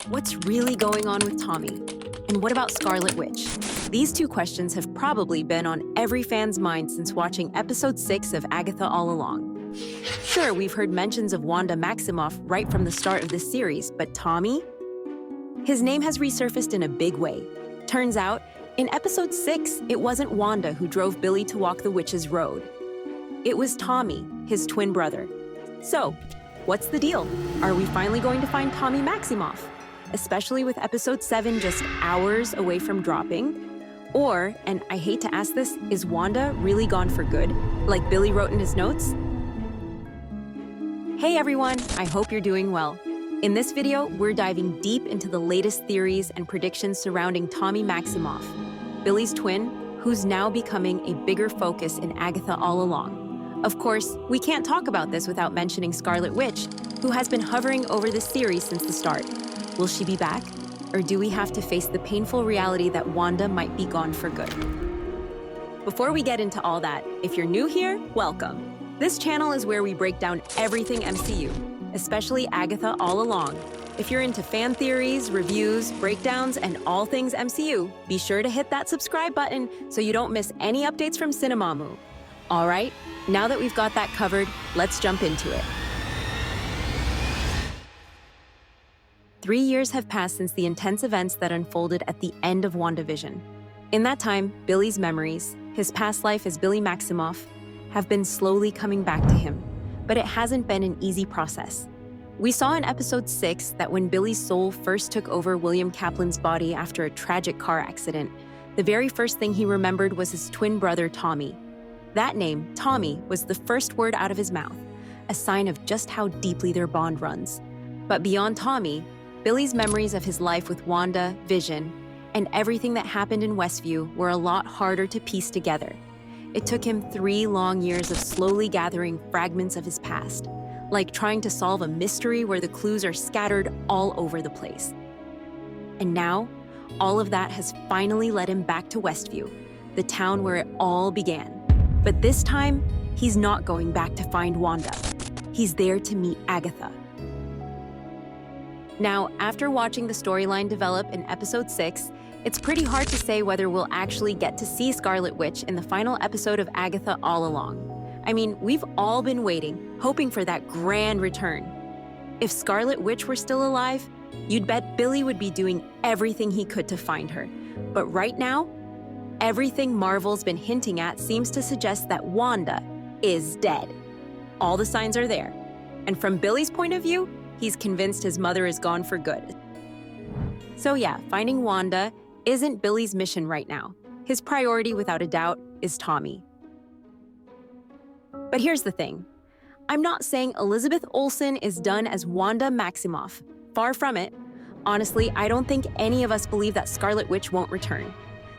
What's really going on with Tommy? And what about Scarlet Witch? These two questions have probably been on every fan's mind since watching episode 6 of Agatha All Along. Sure, we've heard mentions of Wanda Maximoff right from the start of this series, but Tommy? His name has resurfaced in a big way. Turns out, in episode 6, it wasn't Wanda who drove Billy to walk the witch's road. It was Tommy, his twin brother. So, what's the deal? Are we finally going to find Tommy Maximoff? Especially with episode 7 just hours away from dropping? Or, and I hate to ask this, is Wanda really gone for good, like Billy wrote in his notes? Hey everyone, I hope you're doing well. In this video, we're diving deep into the latest theories and predictions surrounding Tommy Maximoff, Billy's twin, who's now becoming a bigger focus in Agatha All Along. Of course, we can't talk about this without mentioning Scarlet Witch, who has been hovering over this series since the start. Will she be back? Or do we have to face the painful reality that Wanda might be gone for good? Before we get into all that, if you're new here, welcome. This channel is where we break down everything MCU, especially Agatha All Along. If you're into fan theories, reviews, breakdowns, and all things MCU, be sure to hit that subscribe button so you don't miss any updates from Cinephile. All right, now that we've got that covered, let's jump into it. 3 years have passed since the intense events that unfolded at the end of WandaVision. In that time, Billy's memories, his past life as Billy Maximoff, have been slowly coming back to him, but it hasn't been an easy process. We saw in episode 6 that when Billy's soul first took over William Kaplan's body after a tragic car accident, the very first thing he remembered was his twin brother, Tommy. That name, Tommy, was the first word out of his mouth, a sign of just how deeply their bond runs. But beyond Tommy, Billy's memories of his life with Wanda, Vision, and everything that happened in Westview were a lot harder to piece together. It took him 3 long years of slowly gathering fragments of his past, like trying to solve a mystery where the clues are scattered all over the place. And now, all of that has finally led him back to Westview, the town where it all began. But this time, he's not going back to find Wanda. He's there to meet Agatha. Now, after watching the storyline develop in episode 6, it's pretty hard to say whether we'll actually get to see Scarlet Witch in the final episode of Agatha All Along. I mean, we've all been waiting, hoping for that grand return. If Scarlet Witch were still alive, you'd bet Billy would be doing everything he could to find her. But right now, everything Marvel's been hinting at seems to suggest that Wanda is dead. All the signs are there. And from Billy's point of view, he's convinced his mother is gone for good. So yeah, finding Wanda isn't Billy's mission right now. His priority, without a doubt, is Tommy. But here's the thing. I'm not saying Elizabeth Olsen is done as Wanda Maximoff. Far from it. Honestly, I don't think any of us believe that Scarlet Witch won't return.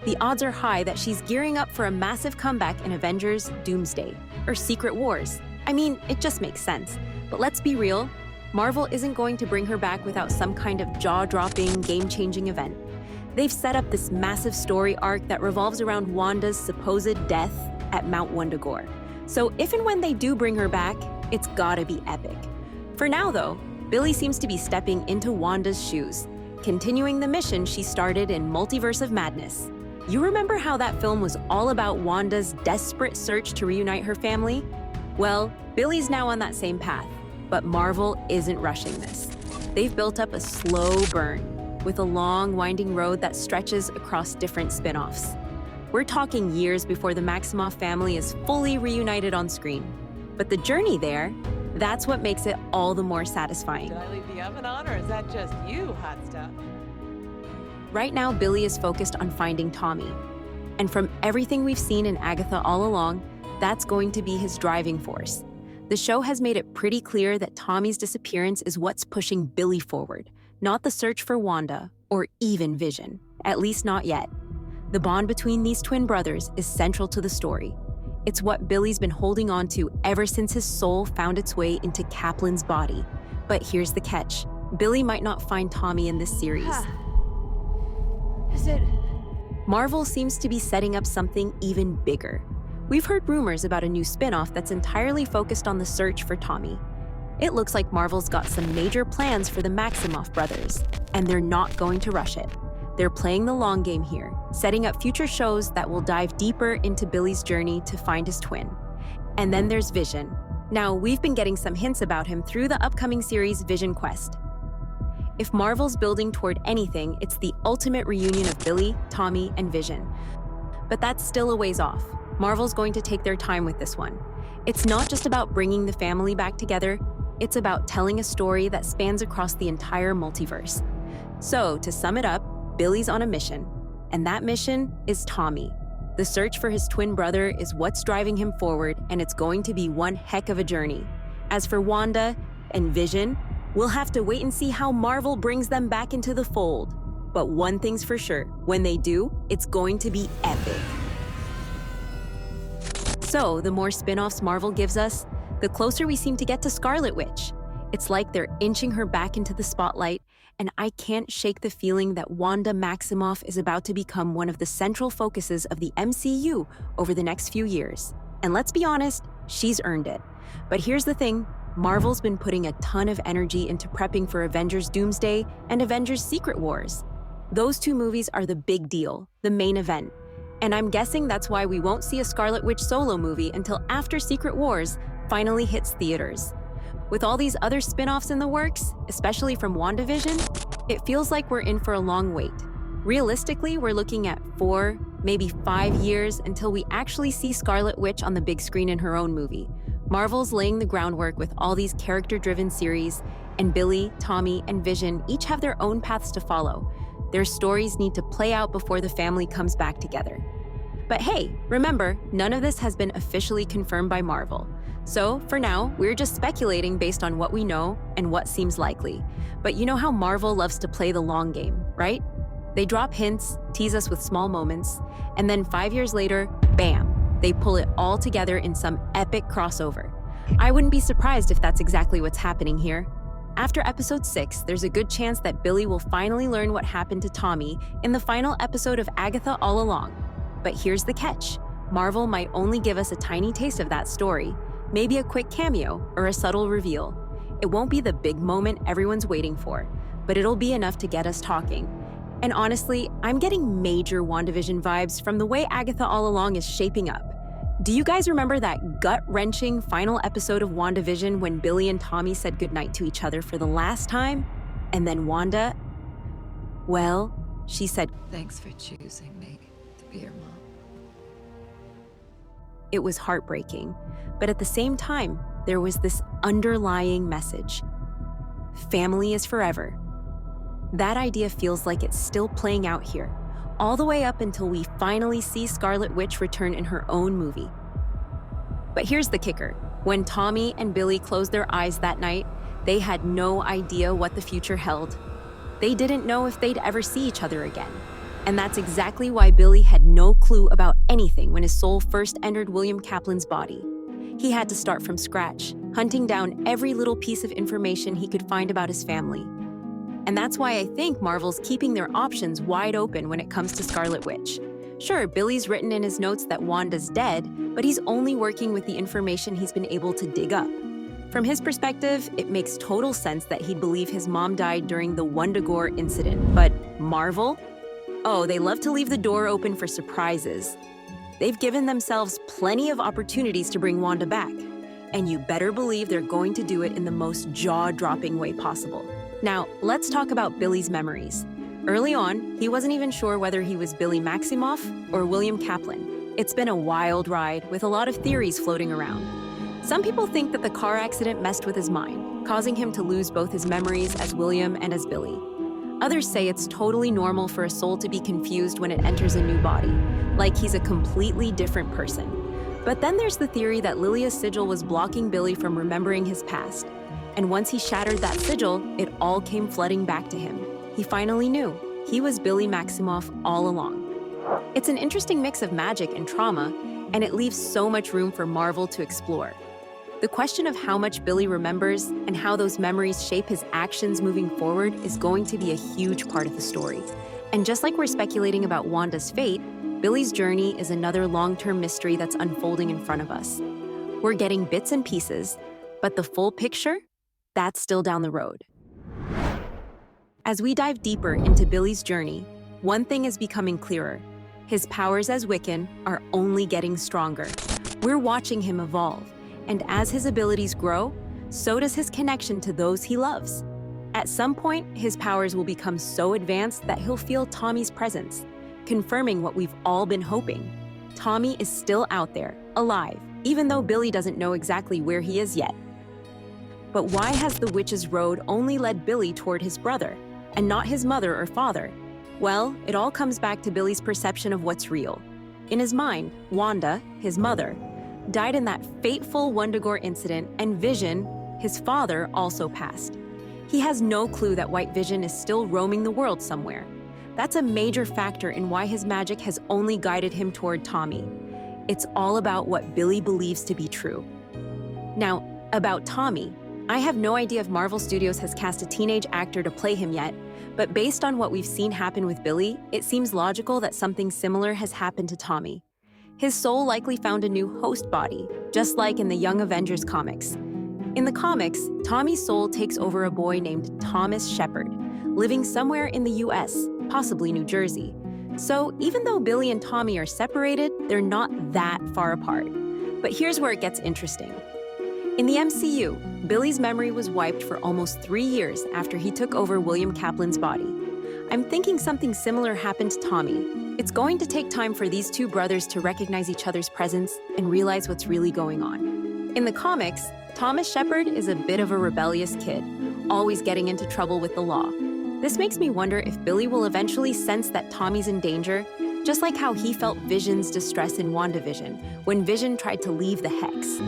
The odds are high that she's gearing up for a massive comeback in Avengers Doomsday, or Secret Wars. I mean, it just makes sense. But let's be real, Marvel isn't going to bring her back without some kind of jaw-dropping, game-changing event. They've set up this massive story arc that revolves around Wanda's supposed death at Mount Wundagore. So if and when they do bring her back, it's gotta be epic. For now though, Billy seems to be stepping into Wanda's shoes, continuing the mission she started in Multiverse of Madness. You remember how that film was all about Wanda's desperate search to reunite her family? Well, Billy's now on that same path, but Marvel isn't rushing this. They've built up a slow burn, with a long, winding road that stretches across different spin-offs. We're talking years before the Maximoff family is fully reunited on screen. But the journey there, that's what makes it all the more satisfying. Did I leave the oven on, or is that just you, hot stuff? Right now, Billy is focused on finding Tommy. And from everything we've seen in Agatha All Along, that's going to be his driving force. The show has made it pretty clear that Tommy's disappearance is what's pushing Billy forward, not the search for Wanda, or even Vision, at least not yet. The bond between these twin brothers is central to the story. It's what Billy's been holding on to ever since his soul found its way into Kaplan's body. But here's the catch. Billy might not find Tommy in this series. Is it? Marvel seems to be setting up something even bigger. We've heard rumors about a new spin-off that's entirely focused on the search for Tommy. It looks like Marvel's got some major plans for the Maximoff brothers. And they're not going to rush it. They're playing the long game here, setting up future shows that will dive deeper into Billy's journey to find his twin. And then there's Vision. Now, we've been getting some hints about him through the upcoming series Vision Quest. If Marvel's building toward anything, it's the ultimate reunion of Billy, Tommy, and Vision. But that's still a ways off. Marvel's going to take their time with this one. It's not just about bringing the family back together, it's about telling a story that spans across the entire multiverse. So, to sum it up, Billy's on a mission, and that mission is Tommy. The search for his twin brother is what's driving him forward, and it's going to be one heck of a journey. As for Wanda and Vision, we'll have to wait and see how Marvel brings them back into the fold. But one thing's for sure, when they do, it's going to be epic. So, the more spin-offs Marvel gives us, the closer we seem to get to Scarlet Witch. It's like they're inching her back into the spotlight, and I can't shake the feeling that Wanda Maximoff is about to become one of the central focuses of the MCU over the next few years. And let's be honest, she's earned it. But here's the thing, Marvel's been putting a ton of energy into prepping for Avengers Doomsday and Avengers Secret Wars. Those two movies are the big deal, the main event. And I'm guessing that's why we won't see a Scarlet Witch solo movie until after Secret Wars finally hits theaters. With all these other spin-offs in the works, especially from WandaVision, it feels like we're in for a long wait. Realistically, we're looking at 4, maybe 5 years until we actually see Scarlet Witch on the big screen in her own movie. Marvel's laying the groundwork with all these character-driven series, and Billy, Tommy, and Vision each have their own paths to follow. Their stories need to play out before the family comes back together. But hey, remember, none of this has been officially confirmed by Marvel. So, for now, we're just speculating based on what we know and what seems likely. But you know how Marvel loves to play the long game, right? They drop hints, tease us with small moments, and then 5 years later, bam, they pull it all together in some epic crossover. I wouldn't be surprised if that's exactly what's happening here. After episode 6, there's a good chance that Billy will finally learn what happened to Tommy in the final episode of Agatha All Along. But here's the catch. Marvel might only give us a tiny taste of that story, maybe a quick cameo or a subtle reveal. It won't be the big moment everyone's waiting for, but it'll be enough to get us talking. And honestly, I'm getting major WandaVision vibes from the way Agatha All Along is shaping up. Do you guys remember that gut-wrenching final episode of WandaVision when Billy and Tommy said goodnight to each other for the last time? And then Wanda, well, she said, "Thanks for choosing me to be your mom." It was heartbreaking, but at the same time, there was this underlying message. Family is forever. That idea feels like it's still playing out here, all the way up until we finally see Scarlet Witch return in her own movie. But here's the kicker. When Tommy and Billy closed their eyes that night, they had no idea what the future held. They didn't know if they'd ever see each other again. And that's exactly why Billy had no clue about anything when his soul first entered William Kaplan's body. He had to start from scratch, hunting down every little piece of information he could find about his family. And that's why I think Marvel's keeping their options wide open when it comes to Scarlet Witch. Sure, Billy's written in his notes that Wanda's dead, but he's only working with the information he's been able to dig up. From his perspective, it makes total sense that he'd believe his mom died during the Wundagore incident. But Marvel? Oh, they love to leave the door open for surprises. They've given themselves plenty of opportunities to bring Wanda back. And you better believe they're going to do it in the most jaw-dropping way possible. Now, let's talk about Billy's memories. Early on, he wasn't even sure whether he was Billy Maximoff or William Kaplan. It's been a wild ride with a lot of theories floating around. Some people think that the car accident messed with his mind, causing him to lose both his memories as William and as Billy. Others say it's totally normal for a soul to be confused when it enters a new body, like he's a completely different person. But then there's the theory that Lilia's sigil was blocking Billy from remembering his past. And once he shattered that sigil, it all came flooding back to him. He finally knew. He was Billy Maximoff all along. It's an interesting mix of magic and trauma, and it leaves so much room for Marvel to explore. The question of how much Billy remembers and how those memories shape his actions moving forward is going to be a huge part of the story. And just like we're speculating about Wanda's fate, Billy's journey is another long-term mystery that's unfolding in front of us. We're getting bits and pieces, but the full picture? That's still down the road. As we dive deeper into Billy's journey, one thing is becoming clearer. His powers as Wiccan are only getting stronger. We're watching him evolve, and as his abilities grow, so does his connection to those he loves. At some point, his powers will become so advanced that he'll feel Tommy's presence, confirming what we've all been hoping. Tommy is still out there, alive, even though Billy doesn't know exactly where he is yet. But why has the witch's road only led Billy toward his brother, and not his mother or father? Well, it all comes back to Billy's perception of what's real. In his mind, Wanda, his mother, died in that fateful Wundagore incident, and Vision, his father, also passed. He has no clue that White Vision is still roaming the world somewhere. That's a major factor in why his magic has only guided him toward Tommy. It's all about what Billy believes to be true. Now, about Tommy, I have no idea if Marvel Studios has cast a teenage actor to play him yet, but based on what we've seen happen with Billy, it seems logical that something similar has happened to Tommy. His soul likely found a new host body, just like in the Young Avengers comics. In the comics, Tommy's soul takes over a boy named Thomas Shepard, living somewhere in the US, possibly New Jersey. So even though Billy and Tommy are separated, they're not that far apart. But here's where it gets interesting. In the MCU, Billy's memory was wiped for almost 3 years after he took over William Kaplan's body. I'm thinking something similar happened to Tommy. It's going to take time for these two brothers to recognize each other's presence and realize what's really going on. In the comics, Thomas Shepard is a bit of a rebellious kid, always getting into trouble with the law. This makes me wonder if Billy will eventually sense that Tommy's in danger, just like how he felt Vision's distress in WandaVision when Vision tried to leave the Hex.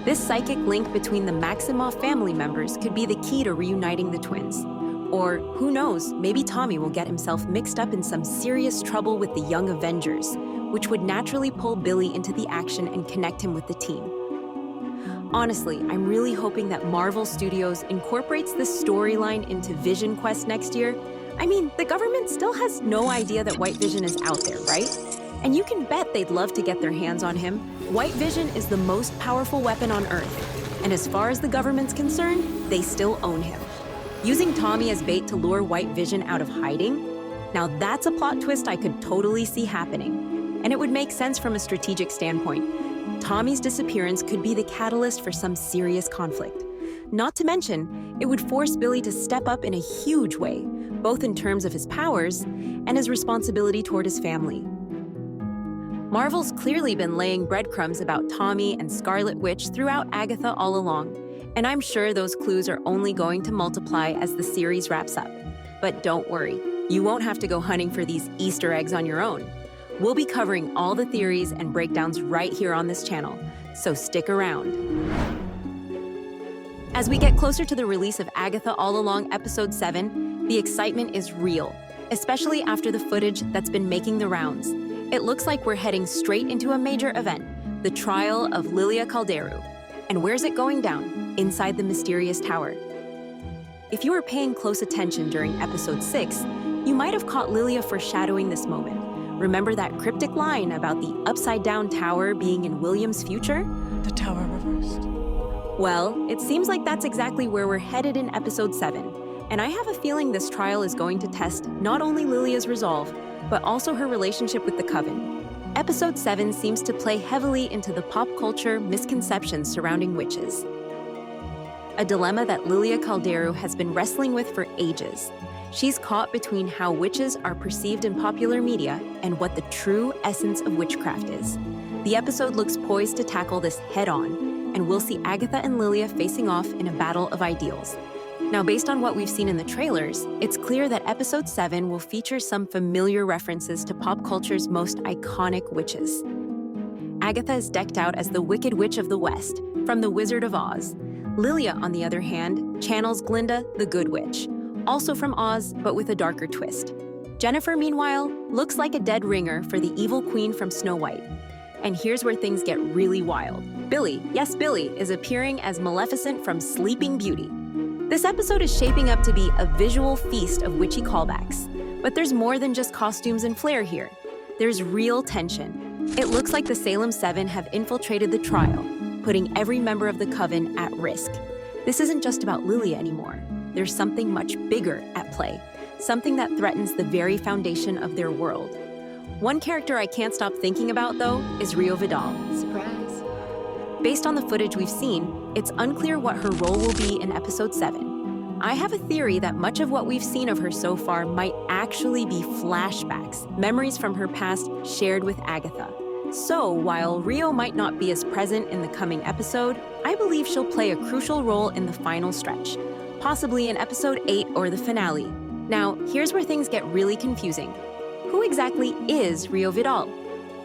This psychic link between the Maximoff family members could be the key to reuniting the twins. Or, who knows, maybe Tommy will get himself mixed up in some serious trouble with the Young Avengers, which would naturally pull Billy into the action and connect him with the team. Honestly, I'm really hoping that Marvel Studios incorporates this storyline into Vision Quest next year. I mean, the government still has no idea that White Vision is out there, right? And you can bet they'd love to get their hands on him. White Vision is the most powerful weapon on Earth. And as far as the government's concerned, they still own him. Using Tommy as bait to lure White Vision out of hiding? Now that's a plot twist I could totally see happening. And it would make sense from a strategic standpoint. Tommy's disappearance could be the catalyst for some serious conflict. Not to mention, it would force Billy to step up in a huge way, both in terms of his powers and his responsibility toward his family. Marvel's clearly been laying breadcrumbs about Tommy and Scarlet Witch throughout Agatha All Along, and I'm sure those clues are only going to multiply as the series wraps up. But don't worry, you won't have to go hunting for these Easter eggs on your own. We'll be covering all the theories and breakdowns right here on this channel, so stick around. As we get closer to the release of Agatha All Along Episode 7, the excitement is real, especially after the footage that's been making the rounds. It looks like we're heading straight into a major event, the trial of Lilia Calderu. And where's it going down? Inside the mysterious tower. If you were paying close attention during Episode 6, you might have caught Lilia foreshadowing this moment. Remember that cryptic line about the upside-down tower being in William's future? The tower reversed. Well, it seems like that's exactly where we're headed in Episode 7. And I have a feeling this trial is going to test not only Lilia's resolve, but also her relationship with the Coven. Episode 7 seems to play heavily into the pop culture misconceptions surrounding witches. A dilemma that Lilia Calderu has been wrestling with for ages. She's caught between how witches are perceived in popular media and what the true essence of witchcraft is. The episode looks poised to tackle this head-on, and we'll see Agatha and Lilia facing off in a battle of ideals. Now, based on what we've seen in the trailers, it's clear that Episode 7 will feature some familiar references to pop culture's most iconic witches. Agatha is decked out as the Wicked Witch of the West, from The Wizard of Oz. Lilia, on the other hand, channels Glinda, the Good Witch, also from Oz, but with a darker twist. Jennifer, meanwhile, looks like a dead ringer for the evil queen from Snow White. And here's where things get really wild. Billy, yes Billy, is appearing as Maleficent from Sleeping Beauty. This episode is shaping up to be a visual feast of witchy callbacks. But there's more than just costumes and flair here. There's real tension. It looks like the Salem 7 have infiltrated the trial, putting every member of the Coven at risk. This isn't just about Lilia anymore. there's something much bigger at play, something that threatens the very foundation of their world. One character I can't stop thinking about, though, is Rio Vidal. Surprise. Based on the footage we've seen, it's unclear what her role will be in episode 7. I have a theory that much of what we've seen of her so far might actually be flashbacks, memories from her past shared with Agatha. So, while Rio might not be as present in the coming episode, I believe she'll play a crucial role in the final stretch, possibly in episode 8 or the finale. Now, here's where things get really confusing. Who exactly is Rio Vidal?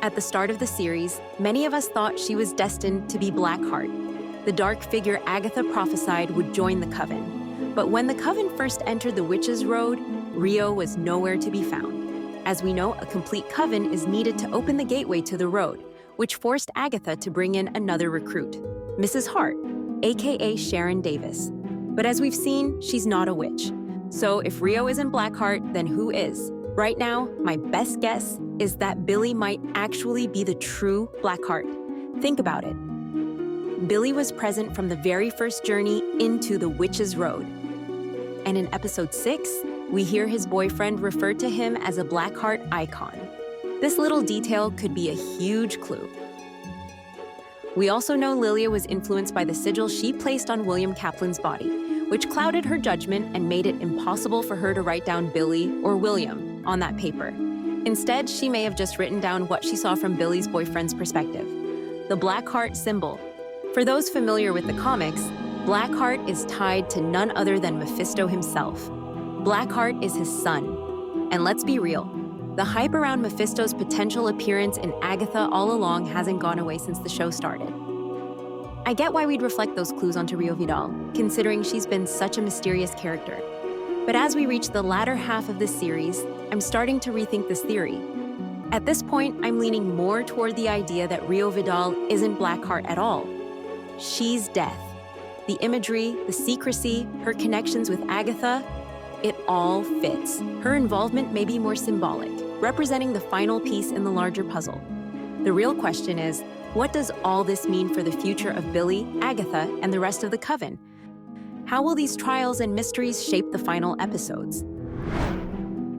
At the start of the series, many of us thought she was destined to be Blackheart, the dark figure Agatha prophesied would join the Coven. But when the Coven first entered the Witch's Road, Rio was nowhere to be found. As we know, a complete coven is needed to open the gateway to the road, which forced Agatha to bring in another recruit, Mrs. Hart, a.k.a. Sharon Davis. But as we've seen, she's not a witch. So if Rio isn't Blackheart, then who is? Right now, my best guess is that Billy might actually be the true Blackheart. Think about it. Billy was present from the very first journey into the Witch's Road. And in episode 6, we hear his boyfriend refer to him as a Blackheart icon. This little detail could be a huge clue. We also know Lilia was influenced by the sigil she placed on William Kaplan's body, which clouded her judgment and made it impossible for her to write down Billy or William on that paper. Instead, she may have just written down what she saw from Billy's boyfriend's perspective. The Blackheart symbol. For those familiar with the comics, Blackheart is tied to none other than Mephisto himself. Blackheart is his son. And let's be real, the hype around Mephisto's potential appearance in Agatha All Along hasn't gone away since the show started. I get why we'd reflect those clues onto Rio Vidal, considering she's been such a mysterious character. But as we reach the latter half of this series, I'm starting to rethink this theory. At this point, I'm leaning more toward the idea that Rio Vidal isn't Blackheart at all. She's Death. The imagery, the secrecy, her connections with Agatha, it all fits. Her involvement may be more symbolic, representing the final piece in the larger puzzle. The real question is, what does all this mean for the future of Billy, Agatha, and the rest of the Coven? How will these trials and mysteries shape the final episodes?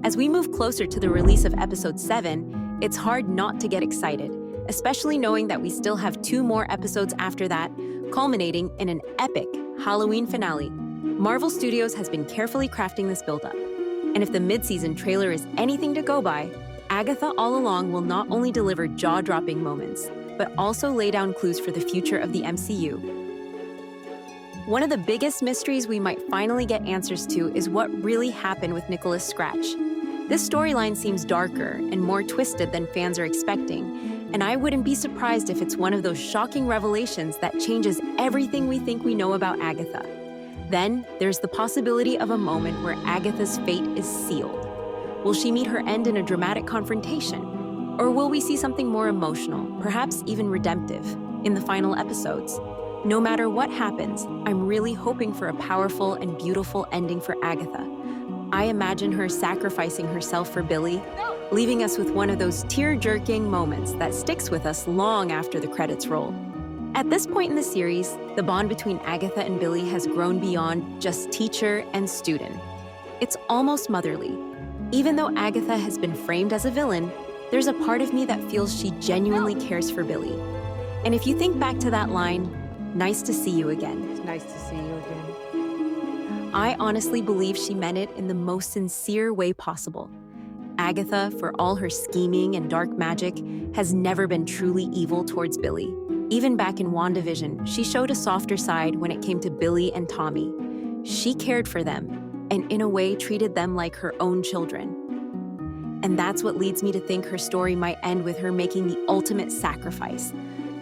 As we move closer to the release of episode 7, it's hard not to get excited, especially knowing that we still have 2 more episodes after that, culminating in an epic Halloween finale. Marvel Studios has been carefully crafting this build-up. And if the mid-season trailer is anything to go by, Agatha All Along will not only deliver jaw-dropping moments, but also lay down clues for the future of the MCU. One of the biggest mysteries we might finally get answers to is what really happened with Nicholas Scratch. This storyline seems darker and more twisted than fans are expecting, and I wouldn't be surprised if it's one of those shocking revelations that changes everything we think we know about Agatha. Then, there's the possibility of a moment where Agatha's fate is sealed. Will she meet her end in a dramatic confrontation? Or will we see something more emotional, perhaps even redemptive, in the final episodes? No matter what happens, I'm really hoping for a powerful and beautiful ending for Agatha. I imagine her sacrificing herself for Billy, leaving us with one of those tear-jerking moments that sticks with us long after the credits roll. At this point in the series, the bond between Agatha and Billy has grown beyond just teacher and student. It's almost motherly. Even though Agatha has been framed as a villain, there's a part of me that feels she genuinely cares for Billy. And if you think back to that line, "Nice to see you again," It's nice to see you again. I honestly believe she meant it in the most sincere way possible. Agatha, for all her scheming and dark magic, has never been truly evil towards Billy. Even back in WandaVision, she showed a softer side when it came to Billy and Tommy. She cared for them, and in a way treated them like her own children. And that's what leads me to think her story might end with her making the ultimate sacrifice.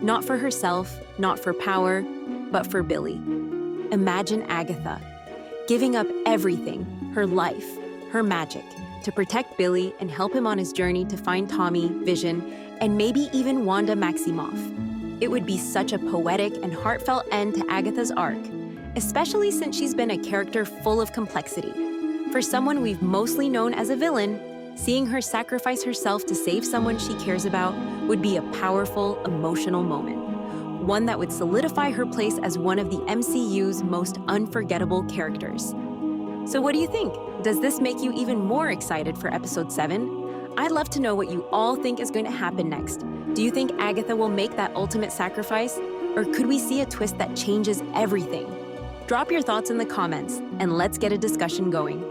Not for herself, not for power, but for Billy. Imagine Agatha, giving up everything, her life, her magic, to protect Billy and help him on his journey to find Tommy, Vision, and maybe even Wanda Maximoff. It would be such a poetic and heartfelt end to Agatha's arc, especially since she's been a character full of complexity. For someone we've mostly known as a villain, seeing her sacrifice herself to save someone she cares about would be a powerful, emotional moment. One that would solidify her place as one of the MCU's most unforgettable characters. So what do you think? Does this make you even more excited for episode 7? I'd love to know what you all think is going to happen next. Do you think Agatha will make that ultimate sacrifice? Or could we see a twist that changes everything? Drop your thoughts in the comments, and let's get a discussion going.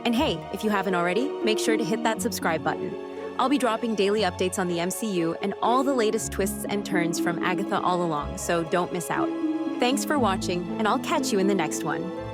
And hey, if you haven't already, make sure to hit that subscribe button. I'll be dropping daily updates on the MCU and all the latest twists and turns from Agatha All Along, so don't miss out. Thanks for watching, and I'll catch you in the next one.